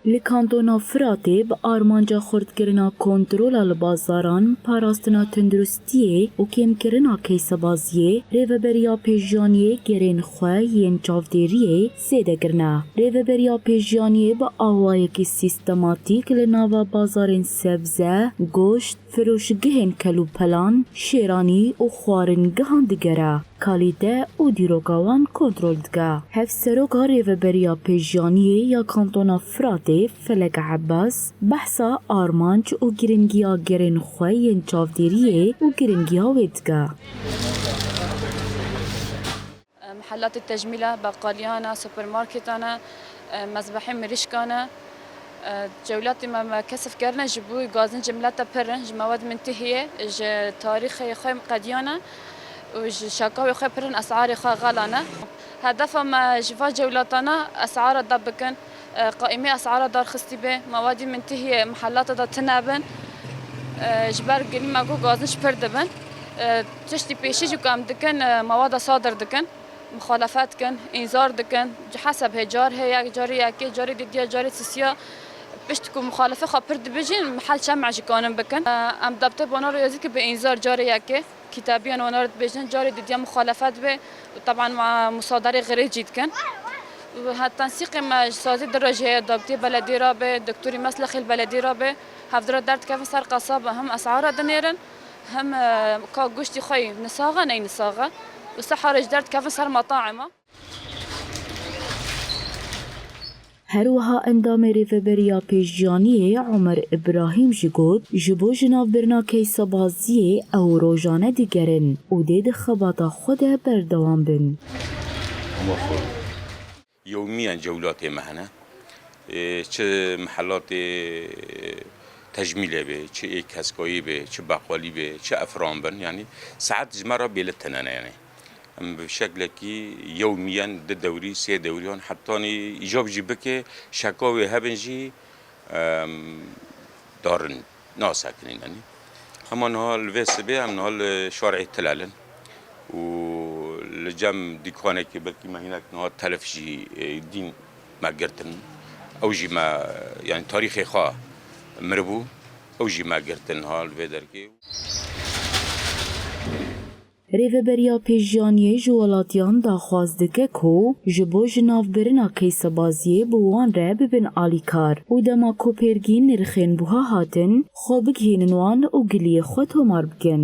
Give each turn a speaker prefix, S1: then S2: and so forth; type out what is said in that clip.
S1: لکانتونا فراتê bi armanca xurtkirina kontrola li bazaran, parastina tunduristiyê û kêmkirina keysebaziyê, rêveberiya pêşjaniyê gerên xwe yên çavdêriyê zêde kirine. Rêveberiya pêşjaniyê bi awayekî sîstematîk li nava bazarên sebze, goşt, firûşgehên kelûpelan, şêranî û xwaringehan digere. Kalîte û dîroka wan kontrol dike. Hevseroka rêveberiya pêşjaniyê ya kantona Firatê Felek Ebbas behsa armanc û giringiya gerên xwe yên çavdêriyê û giringiya wê dike.
S2: محلات التجميلة بقاليانا سوبر ماركتانا مذبحين مريشكانا جولات ما كسف كرنا جبوي غازن جملات برن مواد منتهية تاريخ خيم قديانا وشاكاوي خي برن أسعار خا غالانا هدف ما جفا جولاتنا أسعار ضبكن قائمة أسعار دار خستيبه مواد منتهية محلات دا تنابن جبر قلي ماكو غازن شبر دبن تشتي بيشي جو كام دكن مواد صادر دكن مخالفات كن انذار دكن حسب هجار هي جاري ياكي جاري ديديا جاري سيسيا بشتكو مخالفه خبر دبجين محل شمع جكانن بكن ام ضبط بنا رياضيك بانذار جاري ياكي كتابيا ونرد بجن جاري ديديا مخالفات به طبعا مع مصادره غير جيد كن التنسيق مع سازي درجه ضبطي بلدي رابه دكتوري مسلخ البلدي رابه هفدر درت كيف صار قصابه هم اسعار دنيرن هم كا قشتي خوي نصاغه ني نصاغه وصحة رجدرت كيف صار مطاعمه
S1: هروها اندام رêveberiya pêşjaniyê Umer İbrahîm jî got ji bo jinavbirina keysebaziyê ew rojane digerin û dê di xebata xwe de berdewam bin.
S3: يوميا جولات مهنة چه محلات تجميله به چه کسکایی به چه بقالی به چه افران بن يعني ساعات جمرة بيلتنا يعني بشكل كي يوميا دوري سي دوريون حتى يجاب جيبك شكاوي هبنجي دارن ناسكنين يعني هم نهال فيس بي هم نهال شارع تلالن ولجم ديكانه كي بلكي ما هناك نهال تلفجي دين ما قرتن او جي ما يعني تاريخي خا مربو او جي ما قرتن هال فيدركي
S1: Rêveberiya pêşjaniyê ji welatiyan daxwaz dike ku ji bo jinavbirina keysebaziyê bi wan re bibin alîkar û dema ku pêrgî nirxên buha hatin, xwe bighînin wan û giliyê xwe tomar bikin.